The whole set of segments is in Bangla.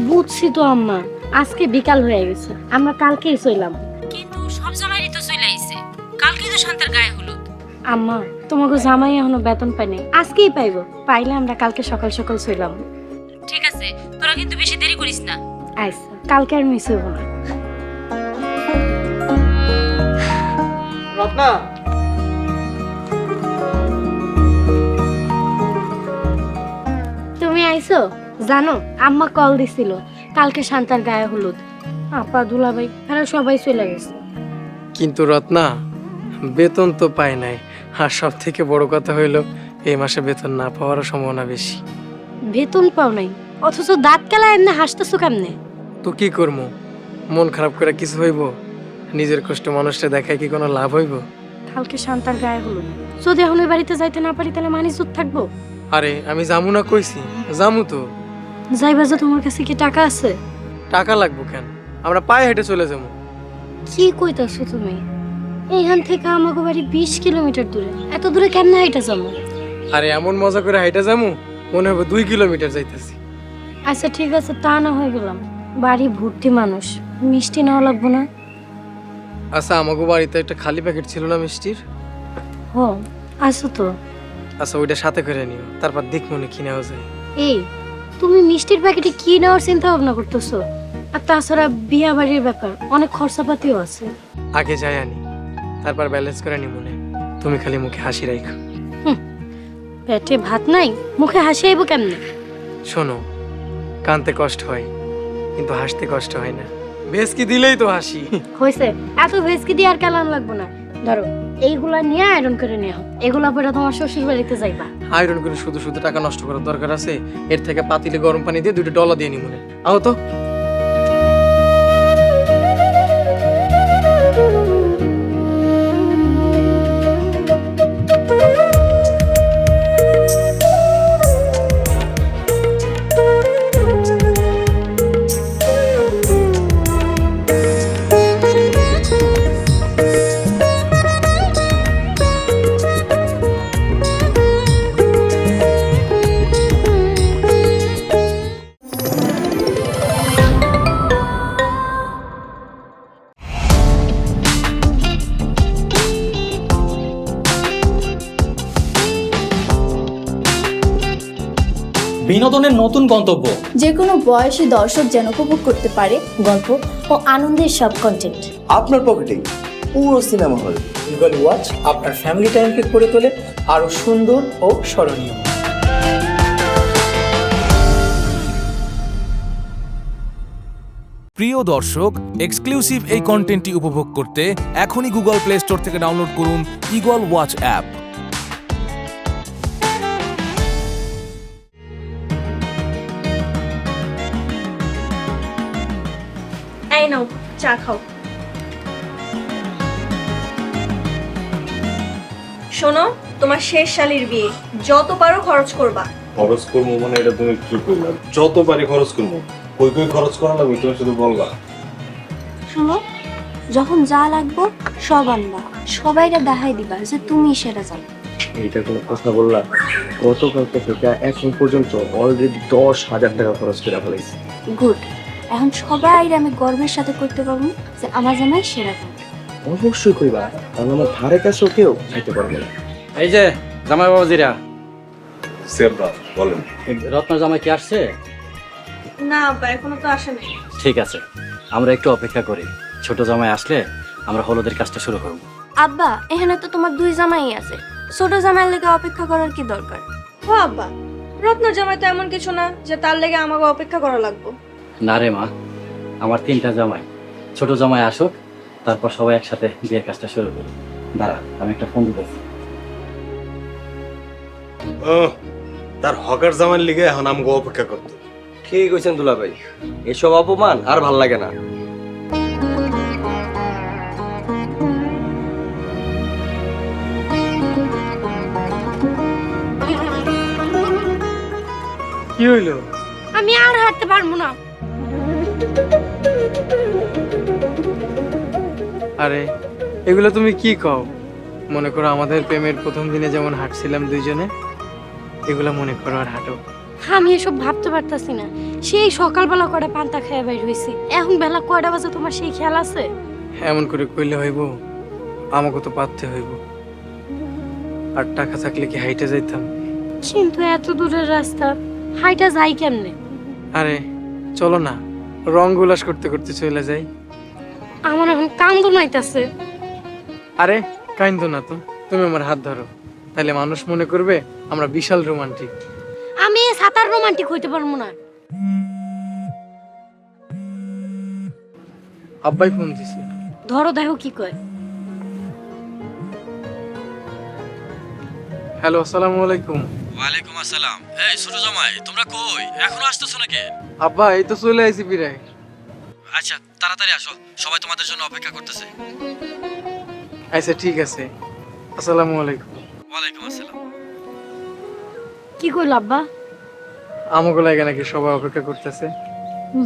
বুঝছি তো আম্মা, আজকে বিকাল হয়ে গেছে, আমরা কালকেই চইলাম। কিন্তু সব জামাইরই তো চলে আইছে, কালকেই তো শান্তার গায়ে হলুদ। আম্মা, তোমাকে জামাই এখনো বেতন পায়নি, আজকেই পাইবো, পাইলে আমরা কালকে সকাল সকাল চইলাম। ঠিক আছে, তোরা কিন্তু বেশি দেরি করিস না। আচ্ছা, কালকে আর মিস হইব না। রত্না, তুমি আইছো? জানো, আম্মা কল দিছিল কালকে শান্তার গায়ে হলুদ। আপা, দুলাভাই, এরা সবাই চলে গেছে। কিন্তু রত্না, বেতন তো পাই নাই, আর সব থেকে বড় কথা হইলো এই মাসে বেতন না পাওয়ারও সম্ভাবনা বেশি। বেতন পাও নাই, অথচ দাঁত কেলা এমনি হাসতেছো কেমনে? তো কি করবো, মন খারাপ করে কিছু হইব? নিজের কষ্ট মানুষটা দেখায় কি কোনো লাভ হইব? কালকে শান্তার গায়ে হলুদ, যদি এখন ওই বাড়িতে যাইতে না পারি তাহলে মানি চুপ থাকবো? আরে আমি জামু না কইছি, জামু তো। যাইবা যে, তোমার কাছে কি টাকা আছে? টাকা লাগবো কেন, আমরা পায়ে হেঁটে চলে যাবো। কি কইতাছো তুমি? এইখান থেকে আমাকে বাড়ি 20 কিলোমিটার দূরে, এত দূরে কেমনে হাইটা যাবো? আরে এমন মজা করে হাইটা যামু, মনে হবে 2 কিলোমিটার যাইতেছি। আচ্ছা ঠিক আছে, তা না হয়ে গেলাম, বাড়ি ভর্তি মানুষ, মিষ্টি নেওয়া লাগবো না? আচ্ছা, আমাকে বাড়িতে একটা খালি প্যাকেট ছিল না মিষ্টির? হ, আছো তো। আচ্ছা, ওইটা সাথে করে নিও, তারপর দেখ মনে কি নেওয়া যায়। এই, তুমি মিষ্টির প্যাকেটে কি নেওয়ার চিন্তা ভাবনা করতেছো? আর তাছাড়া বিয়া বাড়ির ব্যাপার, অনেক খরচাপাতিও আছে। আগে যাই আনি, তারপর ব্যালেন্স করে নি মনে। তুমি খালি মুখে হাসি রাখো। পেটে ভাত নাই, মুখে হাসি আইব কেমনে? শোনো, কানতে কষ্ট হয় কিন্তু হাসতে কষ্ট হয় না, বেশ কি দিলেই তো হাসি। হয়েছে, এত ভেজকি দিয়ে আর কেলান লাগবো না। ধরো, এইগুলা নিয়ে আয়রন করে নিও, এগুলা পরে তোমার শ্বশুর বাড়িতে যাইবা। আয়রন করে শুধু শুধু টাকা নষ্ট করার দরকার আছে? এর থেকে পাতিলে গরম পানি দিয়ে 2টা ডলা দিয়ে নি মনে। আও তো। বিনোদনের নতুন গন্তব্য, যে কোনো বয়সী দর্শক যেন উপভোগ করতে পারে গল্প ও আনন্দের সব কন্টেন্ট আপনার পকেটেই পুরো সিনেমা হল। গুগল ওয়াচ আপনার ফ্যামিলি টাইমকে করে তোলে আরো সুন্দর ও স্মরণীয়। প্রিয় দর্শক, এক্সক্লুসিভ এই কন্টেন্টটি উপভোগ করতে এখনই গুগল প্লে স্টোর থেকে ডাউনলোড করুন ইগল ওয়াচ অ্যাপ। এই নাও, চা খাও। শোনো, তোমার শেষ শালীর বিয়ে, যত পারো খরচ করবা। খরচ করবো মানে এটা তুমি কি করলা? যত পারি খরচ করবো। কই কই খরচ করা লাগবে তুমি শুধু বলবা। শোনো, যখন যা লাগবো সব আনবা, সবাইকে দেখাই দিবা যে তুমি সেটা জানো। এইটা কোনো কথা বললা? গতকালকে থেকে এখন পর্যন্ত অলরেডি 10,000 টাকা খরচ করে ফেলেছি। গুড, এখন সবাই আমি গর্বের সাথে করতে পারবো যে আমার জামাই সেরা জামাই। অবশ্যই কইবা, কারণ আমার ধারে কাছেও কেউ খাইতে পারবে না। এই যে জামাই বাবাজিরা, সেবরা বলেন। রত্ন জামাই কি আসছে? না আব্বা, এখনো তো আসে নাই। ঠিক আছে, আমরা একটু অপেক্ষা করি, ছোট জামাই আসলে আমরা হলুদের কাজটা শুরু করব। আব্বা, এখানে তো তোমার 2 জামাই আছে, ছোট জামাইয়ের লেগে অপেক্ষা করার কি দরকার? ও আব্বা, রত্নর জামাই তো এমন কিছু না যে তার লেগে আমাকে অপেক্ষা করা লাগবে। না রে মা, আমার 3টা জামাই, ছোট জামাই আসুক, তারপর সবাই একসাথে বিয়ের কাজটা শুরু করি। দাঁড়া, আমি একটা ফোন দিতেছি। তার হকার জামার লিগে এখন আমাকে অপেক্ষা করতে। ঠিক কইছেন দুলা ভাই, এসব অপমান আর ভাল লাগে না। কি হইলো? আমি আর হাঁটতে পারবো না। আরে এগুলো তুমি কি কও? মনে করো আমাদের প্রেমের প্রথম দিনে যেমন হাঁটছিলাম দুইজনে, এগুলো মনে করো আর হাঁটো। আমি এসব ভাবতে পারতাছি না। সেই সকালবেলা কয়টা পান্তা খেয়ে বাইর হইছি, এখন বেলা কয়টা বাজে তোমার সেই খেয়াল আছে? এমন করে কইলে হইব? আমাকে তো পারতে হইব। আর টাকা থাকলে কি হাইটে যাইতাম? কিন্তু এত দূরের রাস্তা হাইটা যাই কেমনে? আরে চলো না, রং গুলাস করতে করতে চলে যাই। আমার এখন কান্দো নাইতাছে। আরে কাইন্দো না তো, তুমি আমার হাত ধরো, তাহলে মানুষ মনে করবে আমরা বিশাল রোমান্টিক। আমি সাতার রোমান্টিক হইতে পারবো না। আব্বাই ফোন দিছে, ধরো দেখো কি কয়। হ্যালো, আসসালামু আলাইকুম। ওয়ালাইকুম আসসালাম। এই ছোট জামাই, তোমরা কই? এখনো আসতেছো নাকি? আব্বা এই তো চলে আইছি প্রায়। আচ্ছা তাড়াতাড়ি আসো, সবাই তোমাদের জন্য অপেক্ষা করতেছে। আচ্ছা ঠিক আছে, আসসালামু আলাইকুম। ওয়ালাইকুম আসসালাম। কি কইল আব্বা? আমাকে লাগে নাকি সবাই অপেক্ষা করতেছে।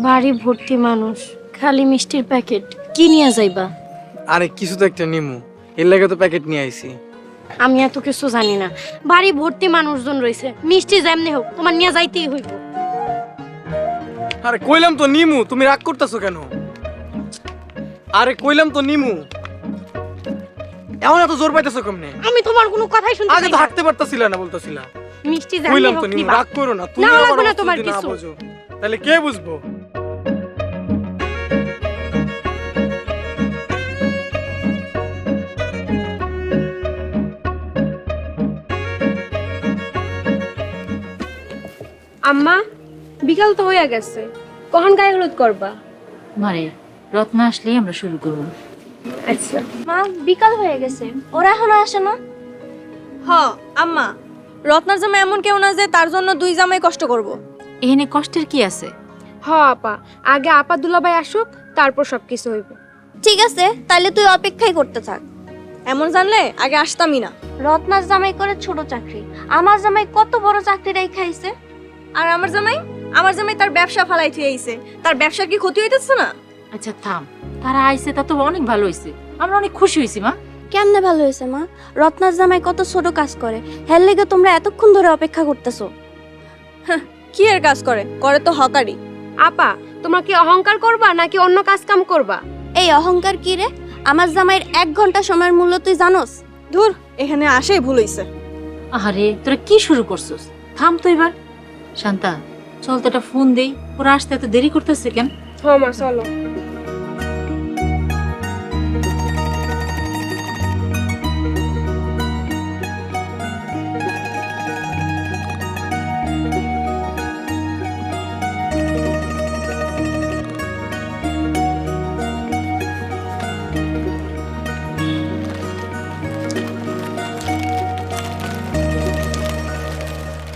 বাড়ি ভর্তি মানুষ, খালি মিষ্টির প্যাকেট, কি নিয়ে যাইবা? আরে কিছু তো একটা নিমু, এর লাগে তো প্যাকেট নিয়ে আইছি। আমি এত কিছু জানি না। বাড়ি ভর্তি মানুষজন রয়েছে, মিষ্টি যেমনি হোক তোমার নিয়ে যাইতেই হইব। আরে কইলাম তো নিমু, তুমি রাগ করতেছো কেন? আরে কইলাম তো নিমু, এমন এত জোর পাইতেছো কেমনে? আমি তোমার কোনো কথাই শুনতে আগে চাই তো না। হাঁটতে পারতাছিলা না, বলতাছিলা। মিষ্টি যেমনি কইলাম হোক তো নিমু, নিবা। রাগ করো না। তুমি না আমার লাগবে না অবস্থা তোমার যদি না কিছু। বোঝো, তাহলে কে বুঝবো? আম্মা, বিকাল তো হয়ে গেছে, কখন গায়ে হলুদ করবা? মারে রত্না আসলেই আমরা শুরু করব। আচ্ছা। মা বিকাল হয়ে গেছে, ওরা এখনো আসে না? হ আম্মা, রত্নার জামাই এমন কেউ না যে তার জন্য দুই জামাই কষ্ট করব। এখানে কষ্টের কি আছে? হ আপা, আগে আপা দুলাভাই আসুক, তারপর সবকিছু হইব। ঠিক আছে, তাহলে তুই অপেক্ষাই করতে থাক। এমন জানলে আগে আসতামই না। রত্নার জামাই করে ছোট চাকরি, আমার জামাই কত বড় চাকরিটাই খাইছে। আর আমার জামাই তার ব্যবসা ফালাই থুয়ে আইছে, তার ব্যবসার কি ক্ষতি হইতেছে না? আচ্ছা থাম, তারা আইছে তা তো অনেক ভালো হইছে, আমরা অনেক খুশি হইছি মা। কেমনে ভালো হয়েছে মা? রত্নার জামাই কত ছোট কাজ করে, হের লেগে তোমরা এতক্ষণ ধরে অপেক্ষা করতেছো। কি এর কাজ করে? করে তো হকারি। আপা, তোমরা কি অহংকার করবা নাকি অন্য কাজ কাম করবা? এই অহংকার কি রে? আমার জামাইয়ের 1 ঘন্টা সময়ের মূল্য তুই জানোস? ধুর, এখানে আসেই ভুল হইছে। আরে তোরা কি শুরু করছস? থাম তো এবার। শান্তা চল তো একটা ফোন দেই, ওরা আসতে এত দেরি করতেছে কেন? হ্যাঁ মা, চলো।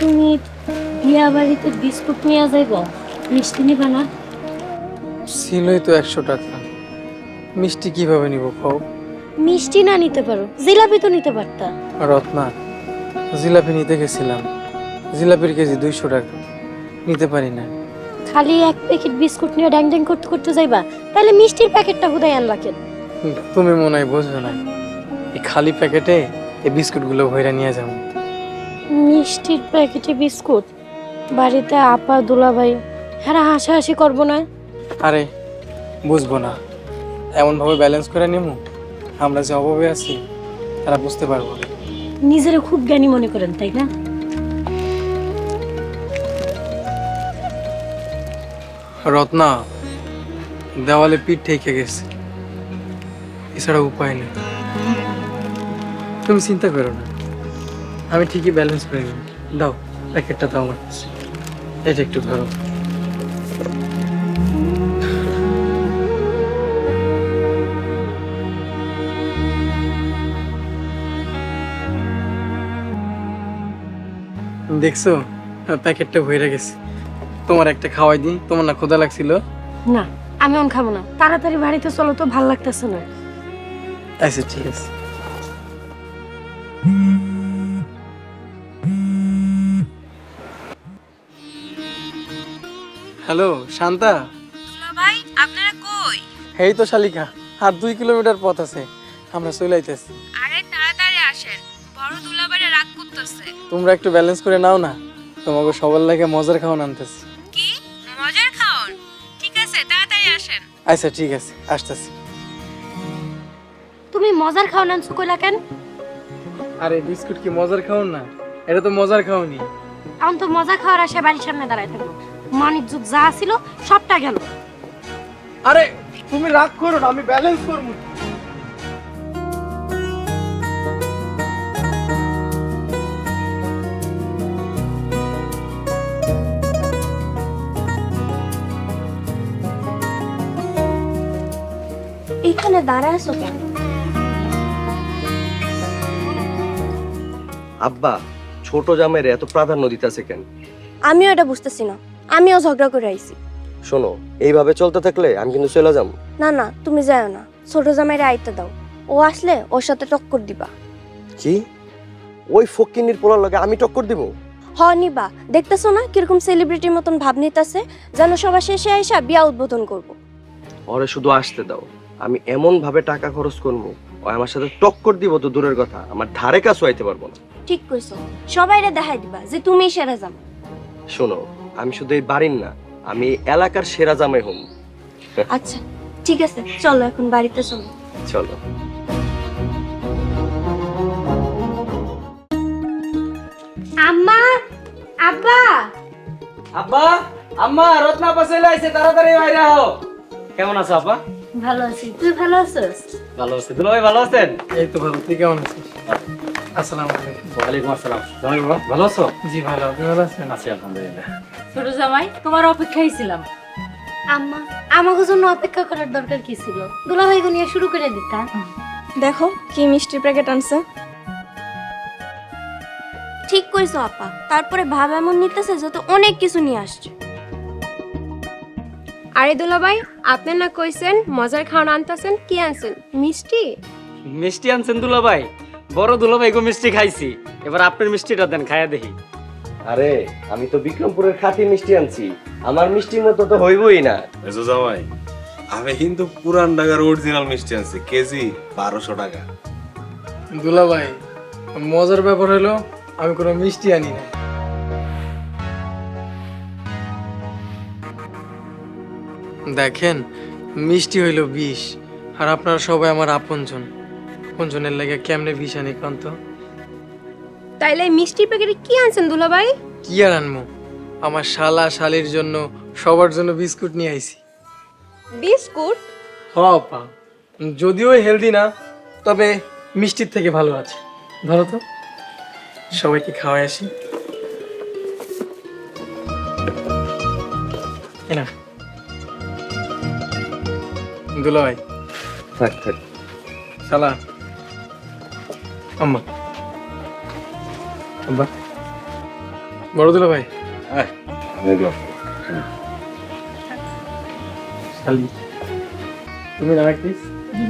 তুমি বিয়া বাড়িতে বিস্কুট নিয়ে যাইবা, মিষ্টি নিবা না? ছিলই তো 100 টাকা, মিষ্টি কিভাবে নিব খাও? মিষ্টি না নিতে পারো, জিলাপি তো নিতে পারতা। রত্না, জিলাপি নিতে গেছিলাম, জিলাপির কেজি 200 টাকা, নিতে পারি না। খালি 1 প্যাকেট বিস্কুট নিয়ে ড্যাং ড্যাং করতে করতে যাইবা, তাহলে মিষ্টির প্যাকেটটা হুদাই আনলা কেন? তুমি মনে হয় বোঝো না, এই খালি প্যাকেটে এই বিস্কুটগুলো ভইরা নিয়ে যাও। মিষ্টির প্যাকেটে বিস্কুট? বাড়িতে আপা দুলাভাই হ্যাঁ হাসাহাসি করবো না? আরে বুঝবো না, এমনভাবে ব্যালেন্স করে নিমু আমরা যে অভাবে আছি তারা বুঝতে পারবো না। নিজেরা খুব জ্ঞানী মনে করেন তাই না? রত্না, দেওয়ালে পিঠ ঠেকে গেছে, এছাড়া উপায় নেই। তুমি চিন্তা করো না, আমি ঠিকই ব্যালেন্স করে নিব। দাও প্যাকেটটা, দাও আমার কাছে, এটা একটু ধরো। দেখছো প্যাকেটটা ভরে গেছে। তোমার একটা খাওয়াই দিই, তোমার না ক্ষুধা লাগছিল? না, আমি অন খাবো না, তাড়াতাড়ি বাড়িতে চলো তো, ভাল লাগতেছে না। আচ্ছা ঠিক আছে। হ্যালো শান্তা। ভাই আপনারা কই? এই তো শালিকা, আর 2 কিলোমিটার পথ আছে, আমরা চলে আইতেছি। আরে তাড়াতাড়ি আসেন, বড় দুলাভাইরা রাগ করতেছে। তোমরা একটু ব্যালেন্স করে নাও না, তোমাকে সবার লাগে মজার খাওয়ান আনতেছি। কি মজার খাওন? ঠিক আছে, তাড়াতাড়ি আসেন। আচ্ছা ঠিক আছে, আসতেছি। তুমি মজার খাওয়া আনছো কইলা কেন? আরে বিস্কুট কি মজার খাওন না? এটা তো মজার খাওনি। এখন তো মজা খাওয়ার আসে বাড়ির সামনে দাঁড়ায় থাকবো, মানিজ্য যা ছিল সবটা গেল। আরে তুমি রাগ করো না, আমি ব্যালেন্স করবো। এখানে দাঁড়ায় আছো কেন? আব্বা ছোট জামাইরে এত প্রাধান্য দিতেছে কেন? আমিও এটা বুঝতেছি না, আমিও ঝগড়া করে আইছি। শোনো, এইভাবে চলতে থাকলে আমি কিন্তু চলে যাবো। না না, তুমি যাও না, ছোট জামাইরে আইতে দাও। ও আসলে ওর সাথে টক্কর দিবা। কি? ওই ফকিন্নির পোলার লগে আমি টক্কর দিব? হ নিবা, দেখতেছো না কিরকম সেলিব্রিটির মতন ভাব নিতেছে, যেন সবার শেষে আইসা বিয়া উদ্বোধন করব। ওরে শুধু আসতে দাও, আমি এমন ভাবে টাকা খরচ করবো, ও আমার সাথে টক্কর দিব তো দূরের কথা, আমার ধারে কাছে আইতে পারবো না। ঠিক কইছো, সবাইরে দেখাই দিবা যে তুমিই সেরা জামাই। শোনো, আমি শুধু এই বাড়ির না, আমি এই এলাকার সেরা জামাই হম। আচ্ছা ঠিক আছে, চলো এখন বাড়িতে চলো। চলো। আম্মা, আব্বা। আব্বা, আম্মা, রত্না আপা চলে আইছে, তাড়াতাড়ি বাইরে হও। কেমন আছো আপা? ভালো আছি, তুই ভালো আছিস? ভালো আছি। দুলাভাই ভালো আছেন? এই তো ভালো, তুই কেমন আছিস? আসসালামু আলাইকুম। ওয়ালাইকুম আসসালাম। জামাই বাবা ভালো আছো? জি ভালো, আপনি ভালো আছেন? আছি আলহামদুলিল্লাহ। ছোট জামাই, তোমার অপেক্ষায় ছিলাম। আম্মা, আমাকে জন্য অপেক্ষা করার দরকার কি ছিল? দুলাভাইকে নিয়ে শুরু করে দিতা। দেখো কি মিষ্টির প্যাকেট আনছে। ঠিক কইছো আপা, তারপরে ভাব এমন নিতেছে যত অনেক কিছু নিয়ে আসছে। আরে দুলাভাই, আপনি না কইছেন মজার খাওয়ান আনতেছেন, কি আনছেন? মিষ্টি? মিষ্টি আনছেন দুলাভাই? বড় দুলাভাই গো মিষ্টি খাইছি, এবার আপনার মিষ্টিটা দেন, খাইয়া দেখি। আরে আমি তো বিক্রমপুরের খাঁটি মিষ্টি আনছি, আমার মিষ্টির মতো তো হইবই না। এসো জামাই, আমি কিন্তু পুরান ঢাকার অরিজিনাল মিষ্টি আনছি, কেজি 1200 টাকা। দুলাভাই, মজার ব্যাপার হলো আমি কোনো মিষ্টি আনি না। দেখেন, মিষ্টি হইল বিষ, আর আপনারা সবাই আমার আপনজন। আপনজনের লাগে কেমনে বিষ আনি কান্ত? তাইলে এই মিষ্টির প্যাকেটে কি আনছেন দুলাভাই? কি আর আনমু, আমার শালা শালির জন্য সবার জন্য বিস্কুট নিয়ে আইছি। বিস্কুট? হ পা, যদিও হেলদি না, তবে মিষ্টির থেকে ভালো আছে। ধরো তো, সবাইকে খাওয়াই আসি। এনা দুলাভাই, থাক থাক। শালা, আম্মা, আব্বা, বড় দুলাভাই, শালি, তুমি না প্লিজ।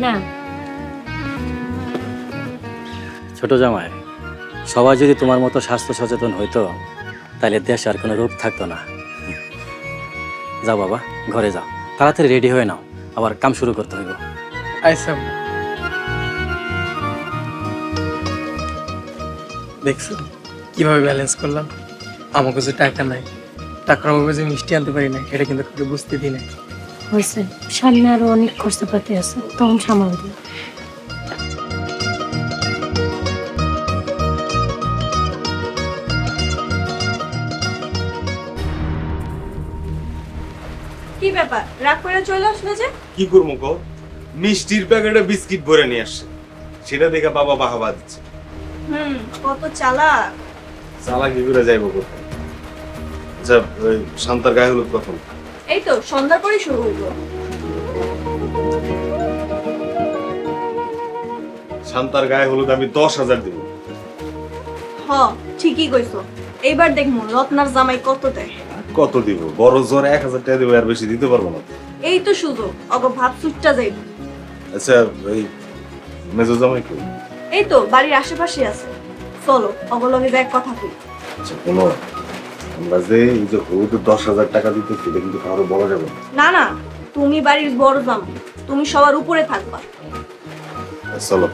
না, ছোট জামাই, সবাই যদি তোমার মতো স্বাস্থ্য সচেতন হইতো, তাহলে দেশে আর কোনো রোগ থাকতো না। যাও বাবা, ঘরে যাও, তাড়াতাড়ি রেডি হয়ে নাও, আবার কাম শুরু করতে হইব। আইসা, দেখছো কিভাবে ব্যালেন্স করলাম? আমার কাছে টাকা নাই, টাকার অভাবে যে মিষ্টি আনতে পারি না, এটা কিন্তু কাউকে বুঝতে দিই না। হয়েছে, সামনে আরো অনেক খরচাপাতি আছে, তখন সামাল দিই। কি ব্যাপার, রাগ করে চলে আসলে যে? কি করবো গো, মিষ্টির প্যাকেটে বিস্কিট ভরে নিয়ে আসছে, সেটা দেখে বাবা বাহাবা দিচ্ছে। কত চালাক। চালা কি করে যাইবো কোথায়? আচ্ছা, ওই শান্তার গায়ে হলুদ কখন? এই তো সন্ধ্যার পরে শুরু হইলো। শান্তার গায়ে হলুদ আমি 10,000 দিব। হ, ঠিকই কইছো। এইবার দেখমু রত্নার জামাই কত দেয়। কত দিব? বড় জোর 1000 টাকা দিব, আর বেশি দিতে পারবো না। এই তো সুযোগ, অগ ভাব সুটটা যাইব। আচ্ছা, ওই মেজো জামাই কই? এই তো বাড়ির আশেপাশে আছে, চলো অগলগে যাই কথা কই। আচ্ছা, কোনো আমরা যে এই যে হলুদ 10,000 টাকা দিতেছি, এটা কিন্তু কারো বলা যাবে না। না না, তুমি বাড়ির বড় জামাই, তুমি সবার উপরে থাকবা। চলো।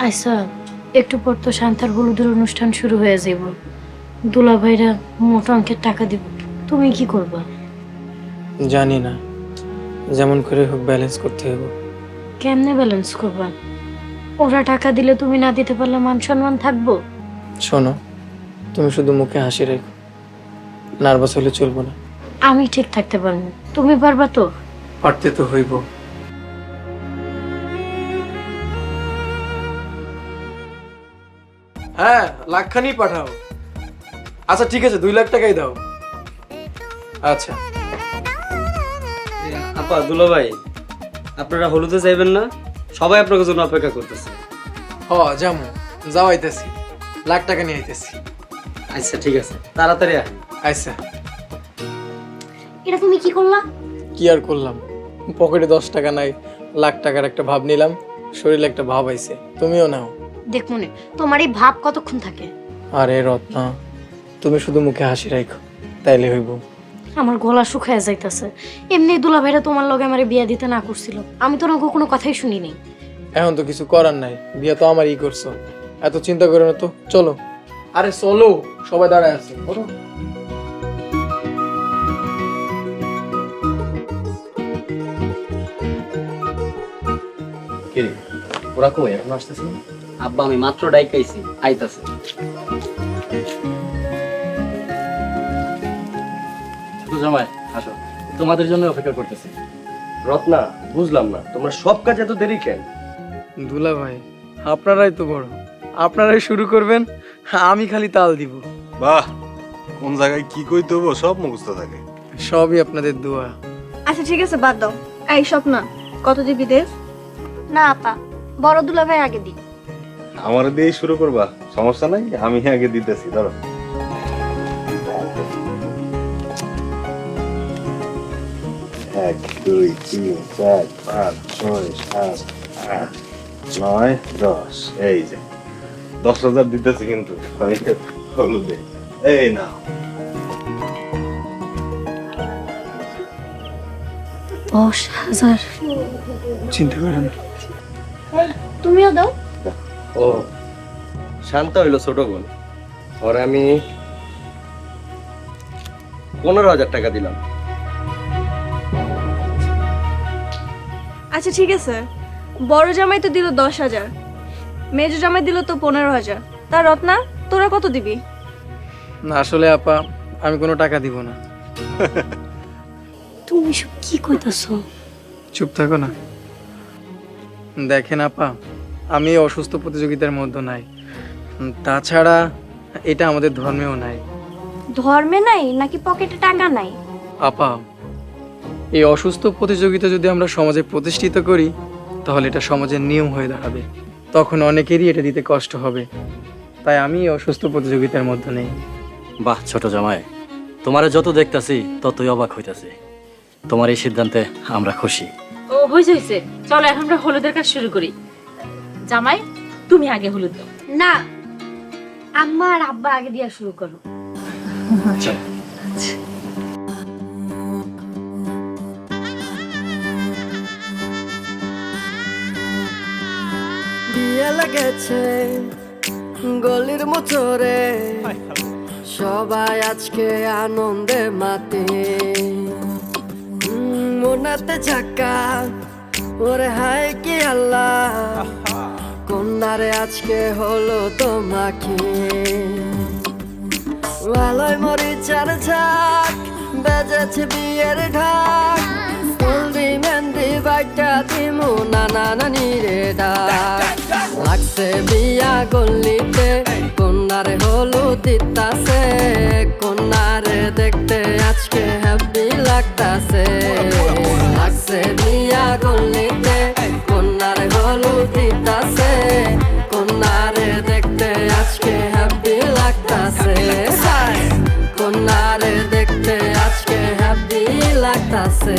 আচ্ছা, একটু পর তো শান্তার হলুদের অনুষ্ঠান শুরু হয়ে যাব। দুলা ভাইরা মোটা অঙ্কের টাকা দিব, তুমি কি করবা? জানি না, যেমন করে হোক ব্যালেন্স করতে হবে। কেমনে ব্যালেন্স করবা? ওরা টাকা দিলে তুমি না দিতে পারলে মান সম্মান থাকবো? শোনো, তুমি শুধু মুখে হাসি রেখো, নার্ভাস হলে চলবো না। আমি ঠিক থাকতে পারবো, তুমি পারবা তো? পারতে তো হইব। হ্যাঁ, লাখখানি পাঠাও। আচ্ছা ঠিক আছে, 2 লাখ টাকাই দাও। আচ্ছা। আপা, দুলা ভাই, আপনারা হলুদে যাইবেন না? সবাই আপনার জন্য অপেক্ষা করতেছে। হ, যামু, যাও আইতেছি, লাখ টাকা নিয়ে আইতেছি। আচ্ছা ঠিক আছে, তাড়াতাড়ি আয়। আচ্ছা। এটা তুমি কি করলা? কি আর করলাম, পকেটে 10 টাকা নাই, লাখ টাকার একটা ভাব নিলাম, শরীরে একটা ভাব আইছে, তুমিও নাও। দেখ মনে, তোমার এই ভাব কতক্ষণ থাকে? আরে রত্না, তুমি শুধু মুখে হাসি রাখো, তাইলে হইব। আমার গলা শুকায় যাইতাছে। এমনি দুলা ভাইরা তোমার লগে আমারে বিয়া দিতে না করছিল, আমি তো ওরকম কোনো কথাই শুনি নাই। এখন তো কিছু করার নাই, বিয়ে তো আমারই করছো, এত চিন্তা করো না তো, চলো। আরে চলো, সবাই দাঁড়ায় আছে। কি রে, ওরা কই এখন আসতেছে না? আব্বা, আমি মাত্র ডাইকাইছি, আইতাছে। ছোট জামাই, আসো, তোমাদের জন্য অপেক্ষা করতেছি। রত্না, বুঝলাম না তোমরা সব কাজ এত দেরি কেন? দুলা ভাই, আপনারাই তো বড়, আপনারাই শুরু করবেন, আমি খালি তাল দিব। বাহ, কোন জায়গায় কি কইতে হবো সব মুখস্থ থাকে। সবই আপনাদের দোয়া। আচ্ছা ঠিক আছে, বাদ দাও। এই স্বপ্ন, কত দিবি দেব? না আপা, বড় দুলা ভাই আগে দিই। আমার দিয়েই শুরু করবা, সমস্যা নাই, আমি আগে দিতেছি, ধরো। 1 2 3 4 5 6 7 8 9 10, এই যে 10,000 দিতেছি কিন্তু আমি হলুদে। এই না, 10,000? চিন্তা করেন। তুমিও দাও। ও, শান্ত হইলো ছোট বোন, ওর আমি 15,000 টাকা দিলাম। আচ্ছা ঠিক আছে, বড় জামাই তো দিল 10,000, মেজো জামাই দিল তো 15,000। তা রত্না, তোরা কত দিবি? না আসলে আপা, আমি কোনো টাকা দিব না। তুমি সব কি কইতাছো? চুপ থাকো না। দেখেন আপা, আমি এই অসুস্থ প্রতিযোগিতার মধ্যে নাই, তাছাড়া এটা আমাদের ধর্মেও নাই। ধর্মে নাই নাকি পকেটে টাকা নাই? আপা, এই অসুস্থ প্রতিযোগিতা যদি আমরা সমাজে প্রতিষ্ঠিত করি, তাহলে এটা সমাজের নিয়ম হয়ে দাঁড়াবে, তখন অনেকেরই এটা দিতে কষ্ট হবে। তাই আমি এই অসুস্থ প্রতিযোগিতার মধ্যে নেই। বাহ ছোট জামাই, তোমারে যত দেখতাছি ততই অবাক হইতাছি। তোমার এই সিদ্ধান্তে আমরা খুশি। ও হইছে হইছে, চলো এখন আমরা হলুদের কাজ শুরু করি। জামাই, তুমি আগে হলুদ দাও। না, আম্মা আর আব্বা আগে দিয়া শুরু করো। বিয়ে লেগেছে গলির মোচরে, সবাই আজকে আনন্দে মাতে। মনাতে ঝাক্কা, ওরে হায় কি আল্লাহ, কন্যারে আজকে হলো তোমাকে। ভালোই মরিচার ঝাক, বেজেছে বিয়ের ঢাক, হলদি মেহেন্দি বাইটা দিমু নানা নানি রে ডাক। লাগছে বিয়া গল্লিতে, কন্যারে হলুদ দিতাছে, কন্যারে দেখতে আজকে হ্যাপি লাগতাছে। লাগছে বিয়া গল্লিতে, কন্যারে হলুদ দিতাছে, কন্যারে দেখতে আজকে হ্যাপি লাগতাছে। কন্যারে দেখতে আজকে হ্যাপি লাগতাছে।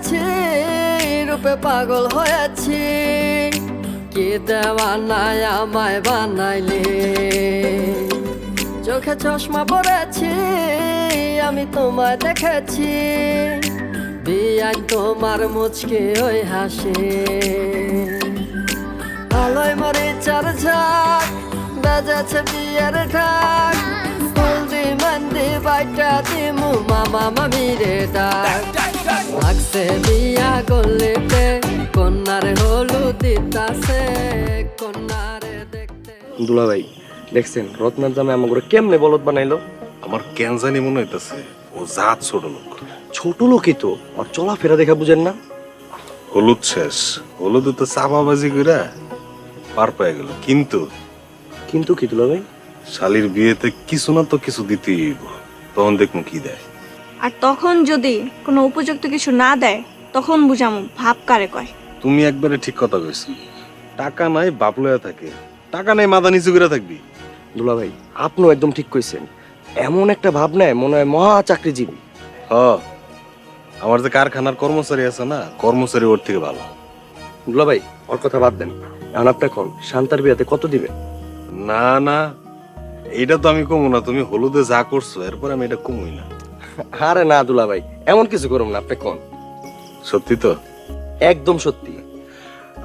পড়েছি, রূপে পাগল হয়েছি, কি দেওয়ানায় আমায় বানাইলে। চোখে চশমা পড়েছি, আমি তোমায় দেখেছি, বিয়াই তোমার মুচকে ওই হাসি। আলোয় মরিচার ঝাঁক বাজাচ্ছে বিয়ের ঢাক, হলদি মেহেন্দি বাইটা দিমু মামা মামিরে ডাক। লাগছে বিয়া গলিতে, কন্যার হলুদ দিতাছে, কন্যারে দেখতে। দুলা ভাই দেখছেন রত্নার জামাই আমাকে কেমনে বলদ বানাইলো? আমার কেন জানি মনে হইতাছে ও জাত ছোট লোক। ছোট লোকই তো, আর চলাফেরা দেখা বুঝেন না? হলুদ শেষ, হলুদ তো চাপাবাজি কইরা পার পেয়ে গেল। কিন্তু কিন্তু কি দুলা ভাই? শালির বিয়েতে কিছু না তো কিছু দিতেই হইব, তখন দেখবো কি দেয়। আর তখন যদি কোনো উপযুক্ত কিছু না দেয় তখন বুঝামু ভাব কারে কয়। তুমি একবারে ঠিক কথা কইছো, টাকা নাই বাপ লয়া থাকে, টাকা নাই মাথা নিচু করে থাকবি। দুলা ভাই আপনিও একদম ঠিক কইছেন, এমন একটা ভাব নেয় মনে হয় মহা চাকরিজীবী। হ, আমার যে কারখানার কর্মচারী আছে না, কর্মচারী ওর থেকে ভালো। দুলা ভাই ওর কথা বাদ দেন, এখন আপনি এখন শান্তার বিয়াতে কত দিবেন? না না, এইটা তো আমি কমু না, তুমি হলুদে যা করছো এরপর আমি এটা কমুই না। আরে না দুলা ভাই, এমন কিছু করুন না, আপনি কোন? সত্যি তো? একদম সত্যি।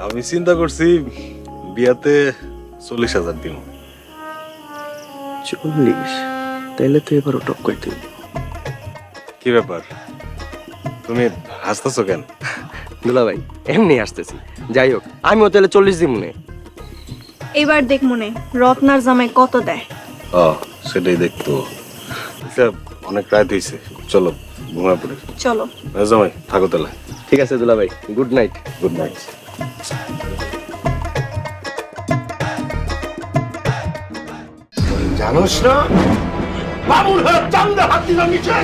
আমি চিন্তা করছি বিয়াতে 40,000 দিন। 40? তাইলে তো এবারও টপ করতে। কি ব্যাপার, তুমি হাসতেছো কেন? দুলা ভাই এমনি আসতেছি, যাই হোক আমিও তাহলে 40 দিন মনে। এবার দেখ মনে রত্নার জামাই কত দেয়। সেটাই দেখতো। আচ্ছা, অনেক রাত হয়েছে, চলো ঘুমায় পড়ি। চলো জামাই থাকো তাহলে। ঠিক আছে দুলা ভাই, গুড নাইট। Good night. জানোস না বাবুল হয়ে চান্দে হাত দিল নিচে।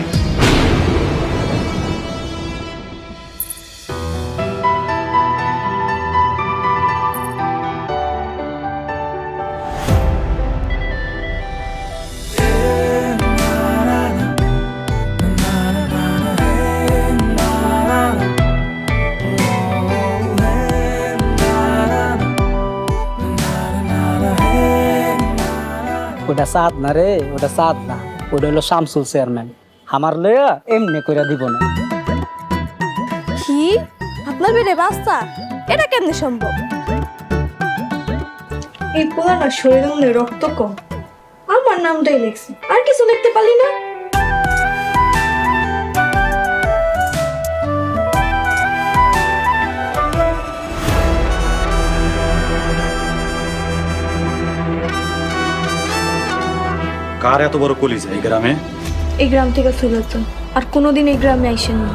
ওটা সাদ না রে, ওটা সাদ না, ওটা হলো শামসুল চেয়ারম্যান। আমার লয়া এমনি কইরা দিব না। কি আপনার বেড়ে বাচ্চা? এটা কেমনে সম্ভব? এই পোলাটার শরীরে মনে হয় রক্ত কম, আমার নামটাই লেখছি, আর কিছু লিখতে পারলি না? কার এত বড় কলিজা এই গ্রামে? এই গ্রাম থেকে চলে যেত, আর কোনোদিন এই গ্রামে আইসেন না।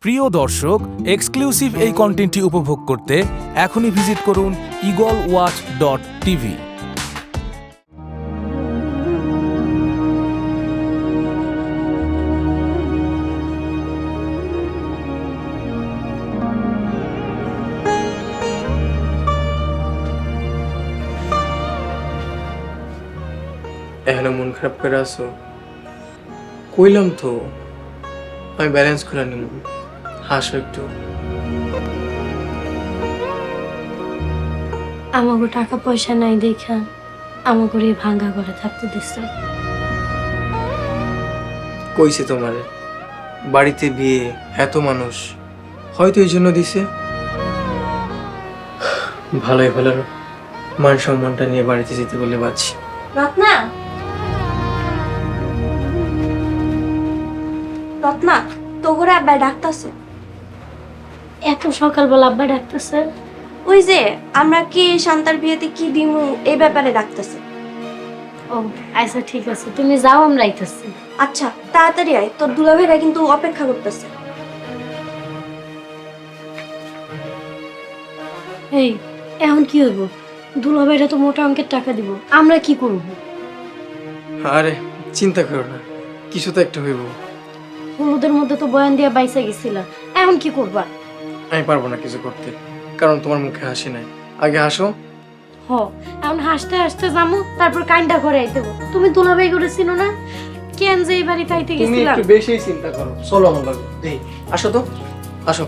প্রিয় দর্শক, এক্সক্লুসিভ এই কন্টেন্টটি উপভোগ করতে এখনই ভিজিট করুন eagleWatch.tv। এখানে মন খারাপ করে আসো? কইলাম তো আমি ব্যালেন্স করে নিব, হাসো একটু। আমাকে টাকা পয়সা নাই দেখা আমাকে এই ভাঙ্গা ঘরে থাকতে দিচ্ছে। কইছে তোমারে বাড়িতে বিয়ে, এত মানুষ, হয়তো এই জন্য দিছে। ভালোই ভালো মান সম্মানটা নিয়ে বাড়িতে যেতে বলে বাঁচি। রত্না, রত্না তোগরে আব্বা ডাকতাছে। এত সকালবেলা আব্বা ডাকতেছে? ওই যে আমরা কি শান্তার বিয়েতে কি দিমু এই ব্যাপারে ডাকতাছে। ও আচ্ছা ঠিক আছে, তুমি যাও, আমরা আইতাছি। আচ্ছা তাড়াতাড়ি আয়, তোর দুলাভাইরা কিন্তু অপেক্ষা করতেছে। এই এখন কি হইব? দুলাভাইরা তো মোটা অঙ্কের টাকা দিব, আমরা কি করব? আরে চিন্তা করো না, কিছু তো একটা হইব। হলুদের মধ্যে তো বয়ান দিয়ে বাইসা গেছিলা, এখন কি করবা? আমি পারবো না কিছু করতে, কারণ তোমার মুখে হাসি নাই। আগে হাসো। হ, এখন হাসতে হাসতে যামু, তারপর কাইন্ডা ঘরে আইতে হবো। তুমি দুলাভাই করে চিনো না? কেন যে এই বাড়িতে আইতে তুমি গেছিলাম? একটু বেশি চিন্তা করো। চলো আমার লাগে, দেই আসো তো, আসো।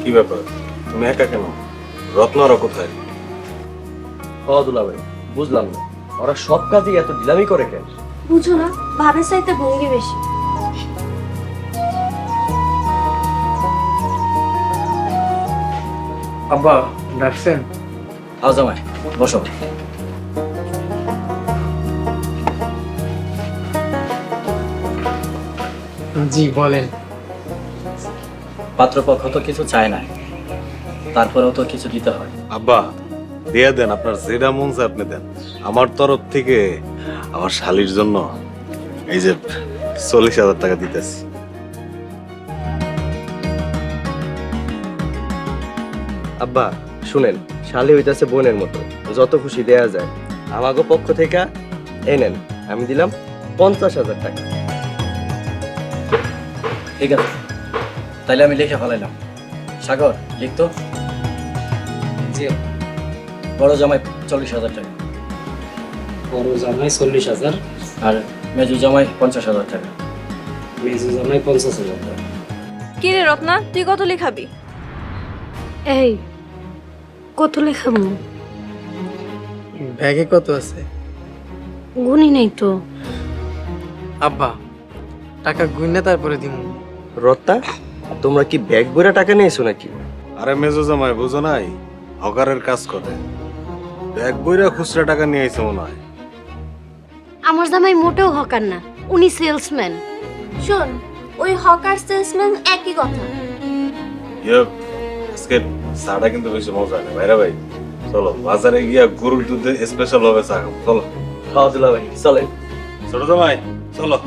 কি ব্যাপার, তুমি একা কেন? রত্নারা কোথায়? ও দুলাভাই, বুঝলাম না ওরা সব কাজে এত ঢিলামি করে কেন? বুঝো না, ভাবের চাইতে ভঙ্গি বেশি। আব্বা ডাকছেন? আও জামাই, বসো। জি বলেন। পাত্রপক্ষ তো কিছু চায় না, তারপরেও তো কিছু দিতে হয়। আব্বা দিয়ে দেন, আপনার যেটা মন চায় আপনি দেন। আমার তরফ থেকে আমার শালির জন্য এই যে 40,000 টাকা দিতেছি। আব্বা শুনেন, শালি হইতাছে বোনের মতো, যত খুশি দেয়া যায়। আমাগো পক্ষ থেকে এই নেন, আমি দিলাম 50,000 টাকা। ঠিক আছে, তাইলে আমি লিখে ফেলাইলাম। সাগর, লিখতো। জি। বড় জামাই 40,000 টাকা, বড় জামাই 40,000, আর মেজু জামাই 50,000 টাকা। মেজু জামাই 50,000 টাকা। কি রে রত্না, তুই কত লিখাবি? এই কত লেখামু? ব্যাগে কত আছে? গুনি নেই তো। আব্বা টাকা গুইনা তারপরে দিমু। রত্তা, তোমরা কি ব্যাগ ভরে টাকা নিয়েছো নাকি? আরে মেজো জামাই বুঝো নাই, হকারের কাজ করে, ব্যাগ বইরা খুচরা টাকা নিয়ে আইছে মনে হয়। আমার জামাই মোটেও হকার না, উনি সেলসম্যান। শোন, ওই হকার সেলসম্যান একই কথা। আজকে চাটা কিন্তু বেশি মজা নেই ভাইরা ভাই। চলো বাজারে গিয়া গরুর দুধে স্পেশাল ভাবে চা খাবো। চলো। খাওয়া দুলাভাই চলেন। ছোট জামাই চলো,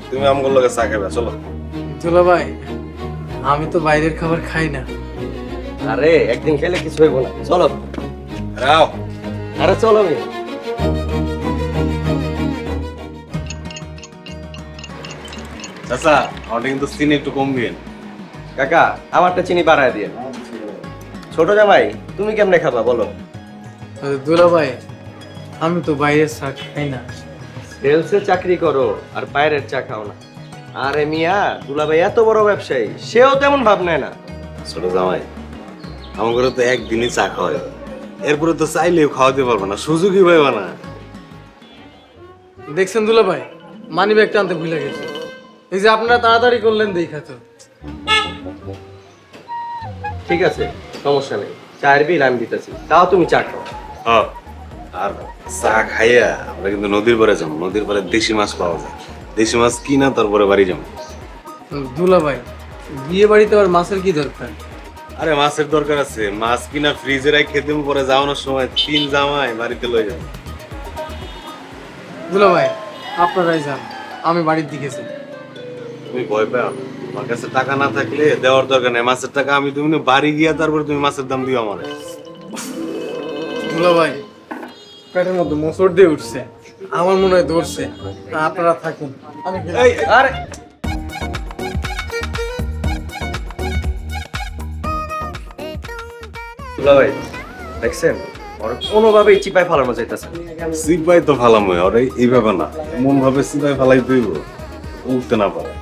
তুমি আমগুলোর লগে চা খাবে। চলো। দুলা ভাই, আমি তো বাইরের খাবার খাই না। আরে একদিন খেলে কিছু হইব না, চলো। রাও। আরে চলো মেয়ে। চাচা আমারটা কিন্তু চিনি একটু কম দিন। কাকা আমারটা চিনি বাড়ায় দিয়ে। ছোট জামাই তুমি কেমনে খাবা বলো? দুলা ভাই, আমি তো বাইরের চা খাই না। সেলসে চাকরি করো আর বাইরের চা খাও না। আরে মিয়া, দুলাভাই এত বড় ব্যবসায়ী, সেও তেমন ভাব নেয় না। ছোট জামাই আমার ঘরে তো একদিনই চা খাওয়াই, এরপরে তো চাইলেও খাওয়াতে পারবে না, সুযোগই পাইবা না। দেখছেন দুলা ভাই, মানি ব্যাগটা আনতে ভুলে গেছে। এই যে আপনারা তাড়াতাড়ি করলেন দেখা তো। ঠিক আছে, সমস্যা নেই, চায়ের বিল আমি দিতেছি, তাও তুমি চা খাও। হ্যাঁ, আর চা খাইয়া আমরা কিন্তু নদীর পাড়ে যাবো। নদীর পাড়ে দেশি মাছ পাওয়া যায়, দেশি মাছ কিনা তারপরে বাড়ি যাবো। দুলা ভাই, বিয়ে বাড়িতে আবার মাছের কি দরকার? আরে মাছের দরকার আছে, মাছ কিনা ফ্রিজে রাখ খেতে পরে যাওয়ানোর সময় 3 জামাই বাড়িতে লয়ে যাবো। দুলা ভাই আপনারাই যান, আমি বাড়ির দিকে যাই। তুমি ভয় পাও, আমার কাছে টাকা না থাকলে দেওয়ার দরকার নেই। মাছের টাকা আমি তুমি বাড়ি গিয়া তারপরে তুমি মাছের দাম দিও আমারে। দুলা ভাই, পেটের মধ্যে মোচড় দিয়ে উঠছে, আমার মনে হয় ধরছে। আপনারা থাকুন, আমি গেলাম। আরে দুলাভাই দেখছেন, ওর কোনোভাবেই চিপায় ফালানো যাইতেছে। সিপাই তো ফালাম হয়, আরে এইভাবে না, এমন ভাবে সিপাই ফালাই তুইব উঠতে না পারে।